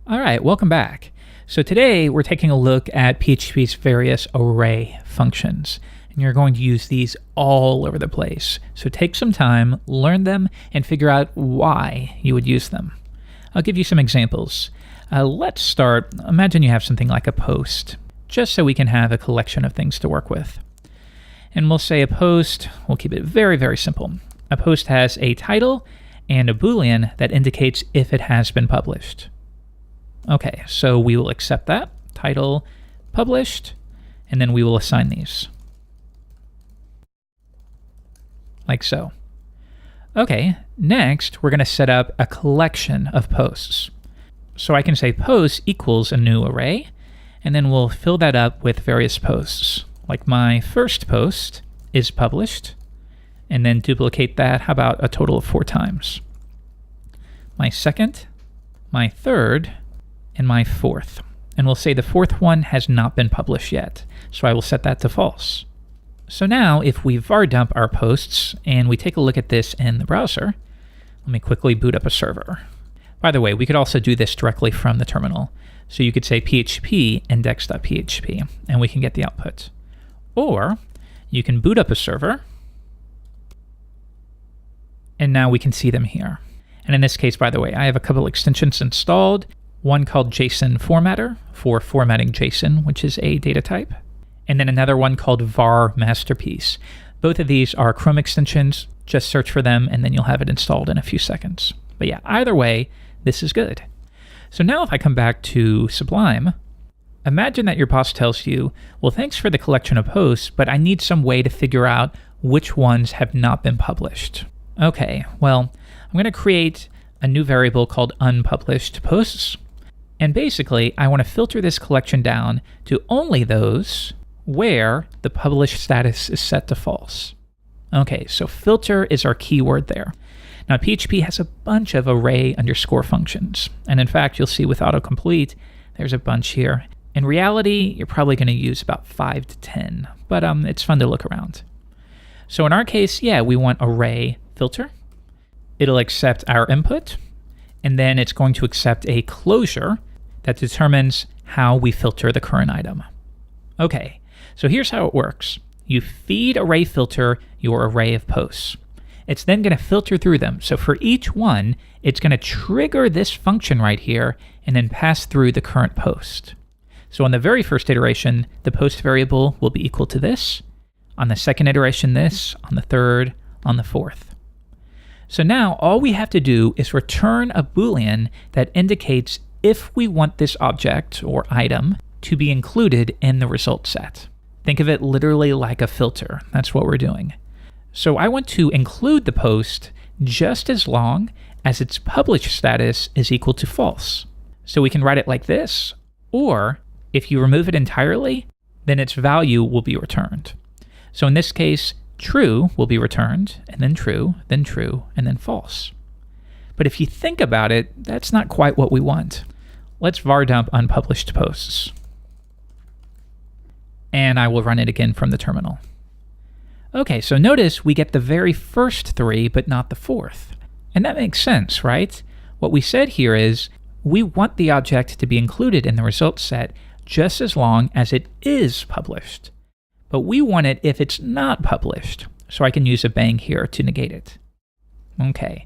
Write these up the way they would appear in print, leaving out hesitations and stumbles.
All right, welcome back. So today we're taking a look at PHP's various array functions, and you're going to use these all over the place. So take some time, learn them, and figure out why you would use them. I'll give you some examples. Let's start. Imagine you have something like a post, just so we can have a collection of things to work with. And we'll say a post, we'll keep it very, very simple. A post has a title and a Boolean that indicates if it has been published. Okay, so we will accept that, title, published, and then we will assign these. Like so. Okay, next we're going to set up a collection of posts. So I can say post equals a new array, and then we'll fill that up with various posts. Like my first post is published, and then duplicate that, how about a total of 4 times? My second, my third, and my fourth. And we'll say the fourth one has not been published yet, so I will set that to false. So now if we var dump our posts and we take a look at this in the browser, let me quickly boot up a server. By the way, we could also do this directly from the terminal. So you could say php index.php and we can get the output. Or you can boot up a server and now we can see them here. And in this case, by the way, I have a couple extensions installed. One called JSON Formatter for formatting JSON, which is a data type. And then another one called var masterpiece. Both of these are Chrome extensions. Just search for them and then you'll have it installed in a few seconds. But yeah, either way, this is good. So now if I come back to Sublime, imagine that your boss tells you, well, thanks for the collection of posts, but I need some way to figure out which ones have not been published. Okay, well, I'm going to create a new variable called unpublished posts. And basically, I want to filter this collection down to only those where the published status is set to false. Okay, so filter is our keyword there. Now, PHP has a bunch of array underscore functions. And in fact, you'll see with autocomplete, there's a bunch here. In reality, you're probably going to use about 5 to 10, but it's fun to look around. So in our case, yeah, we want array filter. It'll accept our input, and then it's going to accept a closure that determines how we filter the current item. Okay, so here's how it works. You feed array filter your array of posts. It's then going to filter through them. So for each one, it's going to trigger this function right here and then pass through the current post. So on the very first iteration, the post variable will be equal to this. On the second iteration, this. On the third, on the fourth. So now all we have to do is return a Boolean that indicates if we want this object or item to be included in the result set. Think of it literally like a filter. That's what we're doing. So I want to include the post just as long as its published status is equal to false. So we can write it like this, or if you remove it entirely, then its value will be returned. So in this case, true will be returned, and then true, and then false. But if you think about it, that's not quite what we want. Let's var dump unpublished posts. And I will run it again from the terminal. Okay, so notice we get the very first 3, but not the fourth. And that makes sense, right? What we said here is we want the object to be included in the result set just as long as it is published. But we want it if it's not published. So I can use a bang here to negate it. Okay,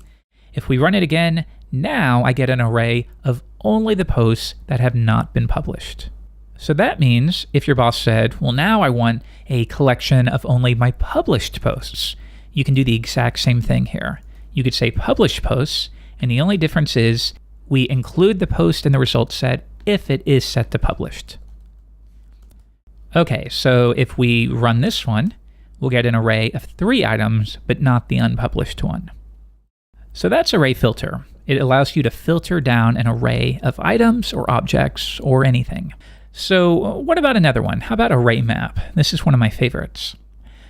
if we run it again, now I get an array of only the posts that have not been published. So that means if your boss said, well, now I want a collection of only my published posts, you can do the exact same thing here. You could say published posts, and the only difference is we include the post in the result set if it is set to published. Okay, so if we run this one, we'll get an array of 3 items, but not the unpublished one. So that's array filter. It allows you to filter down an array of items or objects or anything. So what about another one? How about array map? This is one of my favorites.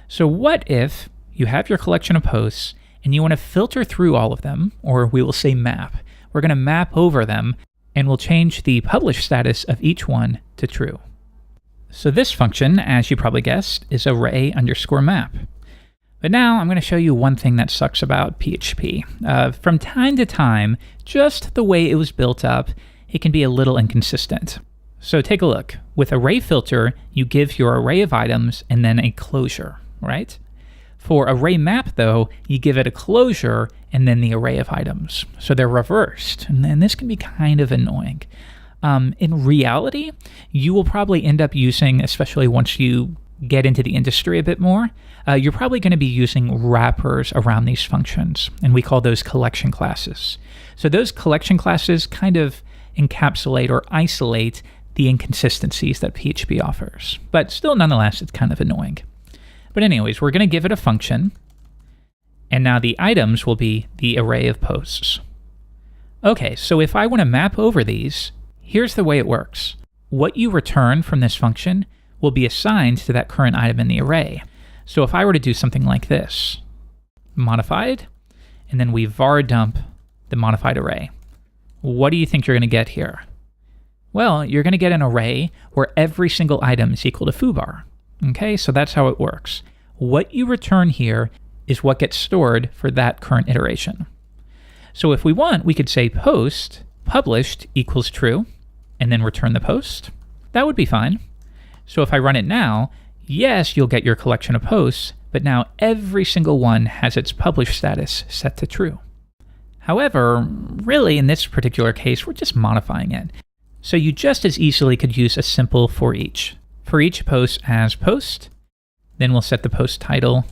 So what if you have your collection of posts and you want to filter through all of them, or we will say map. We're going to map over them and we'll change the published status of each one to true. So this function, as you probably guessed, is array underscore map. But now I'm going to show you one thing that sucks about PHP. From time to time, just the way it was built up, it can be a little inconsistent. So take a look. With array filter, you give your array of items and then a closure, right? For array map, though, you give it a closure and then the array of items. So they're reversed, and then this can be kind of annoying. In reality, you will probably end up using, especially once you get into the industry a bit more, you're probably going to be using wrappers around these functions, and we call those collection classes. So those collection classes kind of encapsulate or isolate the inconsistencies that PHP offers. But still, nonetheless, it's kind of annoying. But anyways, we're going to give it a function, and now the items will be the array of posts. Okay, so if I want to map over these, here's the way it works. What you return from this function will be assigned to that current item in the array. So if I were to do something like this, modified, and then we var dump the modified array, what do you think you're going to get here? Well, you're going to get an array where every single item is equal to foobar. Okay, so that's how it works. What you return here is what gets stored for that current iteration. So if we want, we could say post published equals true, and then return the post. That would be fine. So if I run it now, yes, you'll get your collection of posts, but now every single one has its published status set to true. However, really in this particular case, we're just modifying it. So you just as easily could use a simple for each. For each post as post, then we'll set the post title,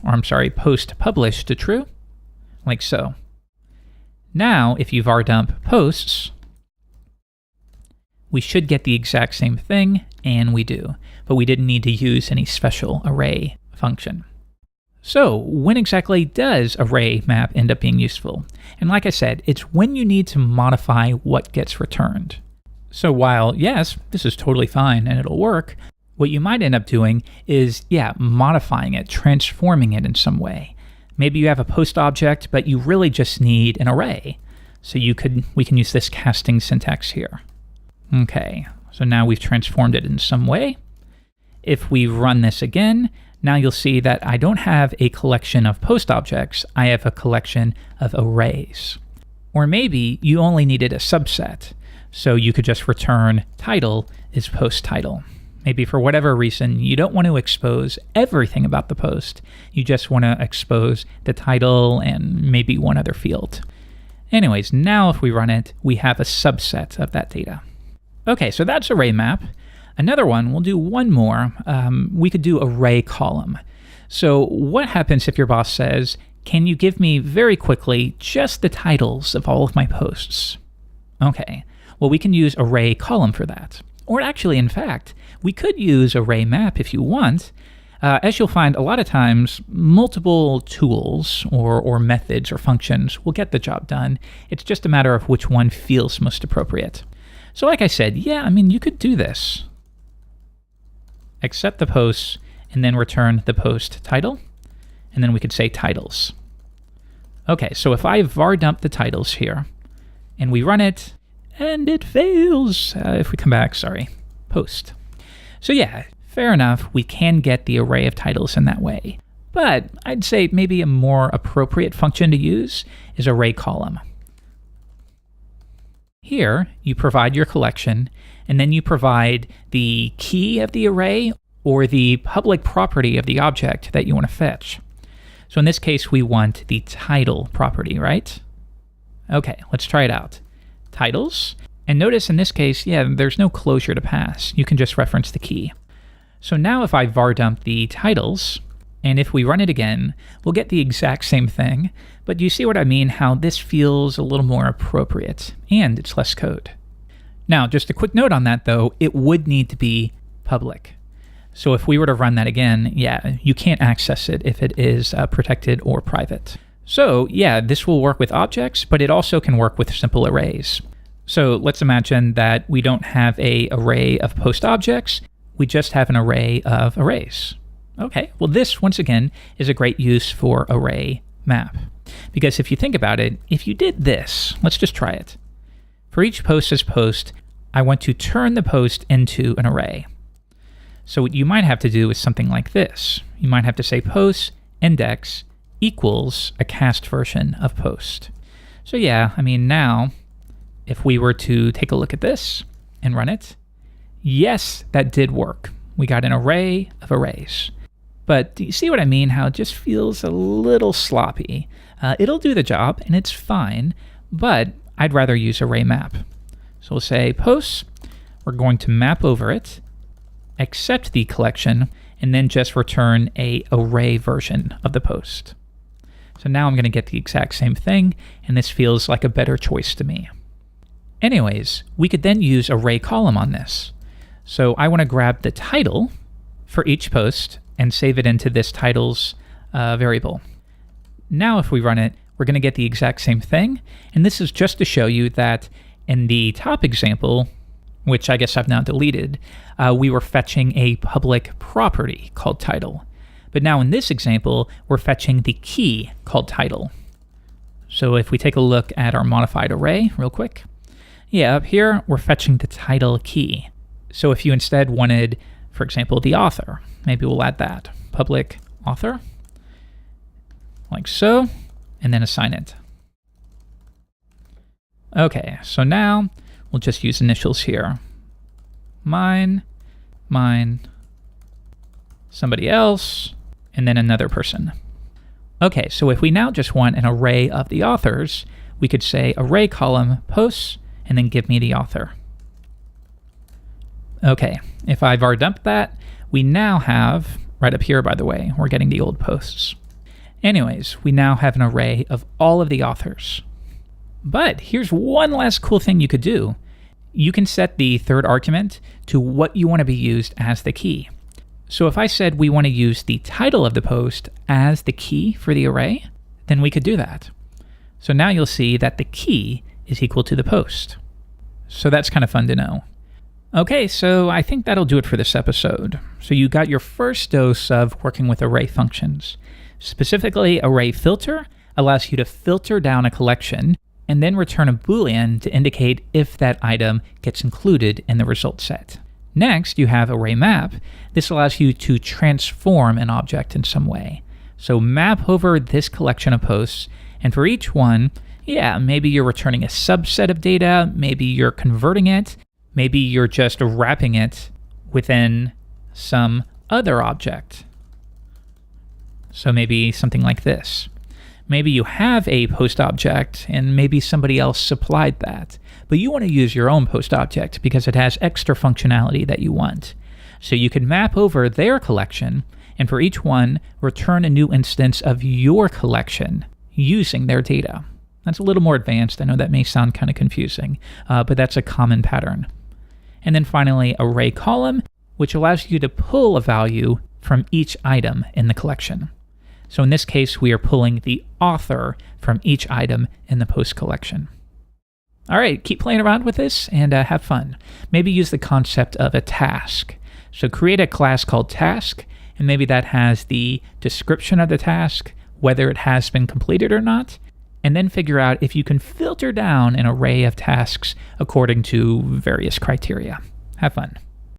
post published to true, like so. Now, if you var dump posts, we should get the exact same thing, and we do, but we didn't need to use any special array function. So when exactly does array map end up being useful? And like I said, it's when you need to modify what gets returned. So while, yes, this is totally fine and it'll work, what you might end up doing is, modifying it, transforming it in some way. Maybe you have a post object, but you really just need an array. So we can use this casting syntax here. Okay, so now we've transformed it in some way. If we run this again, now you'll see that I don't have a collection of post objects, I have a collection of arrays. Or maybe you only needed a subset, so you could just return title is post title. Maybe for whatever reason, you don't want to expose everything about the post. You just want to expose the title and maybe one other field. Anyways, now if we run it, we have a subset of that data. Okay, so that's array map. Another one, we'll do one more. We could do array column. So what happens if your boss says, can you give me very quickly just the titles of all of my posts? Okay, well, we can use array column for that. Or actually, in fact, we could use array map if you want. As you'll find, a lot of times, multiple tools or methods or functions will get the job done. It's just a matter of which one feels most appropriate. So like I said, you could do this. Accept the posts, and then return the post title, and then we could say titles. Okay, so if I var dump the titles here, and we run it, and it fails. If we come back, post. So fair enough, we can get the array of titles in that way. But I'd say maybe a more appropriate function to use is array column. Here, you provide your collection, and then you provide the key of the array or the public property of the object that you want to fetch. So in this case, we want the title property, right? Okay, let's try it out. Titles, and notice in this case, there's no closure to pass. You can just reference the key. So now if I var dump the titles, and if we run it again, we'll get the exact same thing, but do you see what I mean? How this feels a little more appropriate, and it's less code. Now, just a quick note on that though, it would need to be public. So if we were to run that again, you can't access it if it is protected or private. So this will work with objects, but it also can work with simple arrays. So let's imagine that we don't have an array of post objects, we just have an array of arrays. Okay, well this, once again, is a great use for array map. Because if you think about it, if you did this, let's just try it. For each post as post, I want to turn the post into an array. So what you might have to do is something like this. You might have to say post index equals a cast version of post. So now if we were to take a look at this and run it, yes, that did work. We got an array of arrays. But do you see what I mean? How it just feels a little sloppy. It'll do the job, and it's fine, but I'd rather use array map. So we'll say posts. We're going to map over it, accept the collection, and then just return a array version of the post. So now I'm going to get the exact same thing, and this feels like a better choice to me. Anyways, we could then use array column on this. So I want to grab the title for each post and save it into this titles variable. Now if we run it, we're going to get the exact same thing. And this is just to show you that in the top example, which I guess I've now deleted, we were fetching a public property called title. But now in this example, we're fetching the key called title. So if we take a look at our modified array real quick, yeah, up here, we're fetching the title key. So if you instead wanted, for example, the author, maybe we'll add that, public author, like so, and then assign it. Okay, so now we'll just use initials here. Mine, somebody else, and then another person. Okay, so if we now just want an array of the authors, we could say array column posts, and then give me the author. Okay, if I've already dumped that, we now have, right up here by the way, we're getting the old posts. Anyways, we now have an array of all of the authors. But here's one last cool thing you could do. You can set the third argument to what you want to be used as the key. So if I said we want to use the title of the post as the key for the array, then we could do that. So now you'll see that the key is equal to the post. So that's kind of fun to know. Okay, so I think that'll do it for this episode. So you got your first dose of working with array functions. Specifically, array filter allows you to filter down a collection and then return a Boolean to indicate if that item gets included in the result set. Next, you have array map. This allows you to transform an object in some way. So map over this collection of posts, and for each one, yeah, maybe you're returning a subset of data, maybe you're converting it, maybe you're just wrapping it within some other object. So maybe something like this. Maybe you have a post object and maybe somebody else supplied that, but you want to use your own post object because it has extra functionality that you want. So you can map over their collection and for each one, return a new instance of your collection using their data. That's a little more advanced. I know that may sound kind of confusing, but that's a common pattern. And then finally, array column, which allows you to pull a value from each item in the collection. So in this case, we are pulling the author from each item in the post collection. All right, keep playing around with this and have fun. Maybe use the concept of a task. So create a class called task, and maybe that has the description of the task, whether it has been completed or not, and then figure out if you can filter down an array of tasks according to various criteria. Have fun.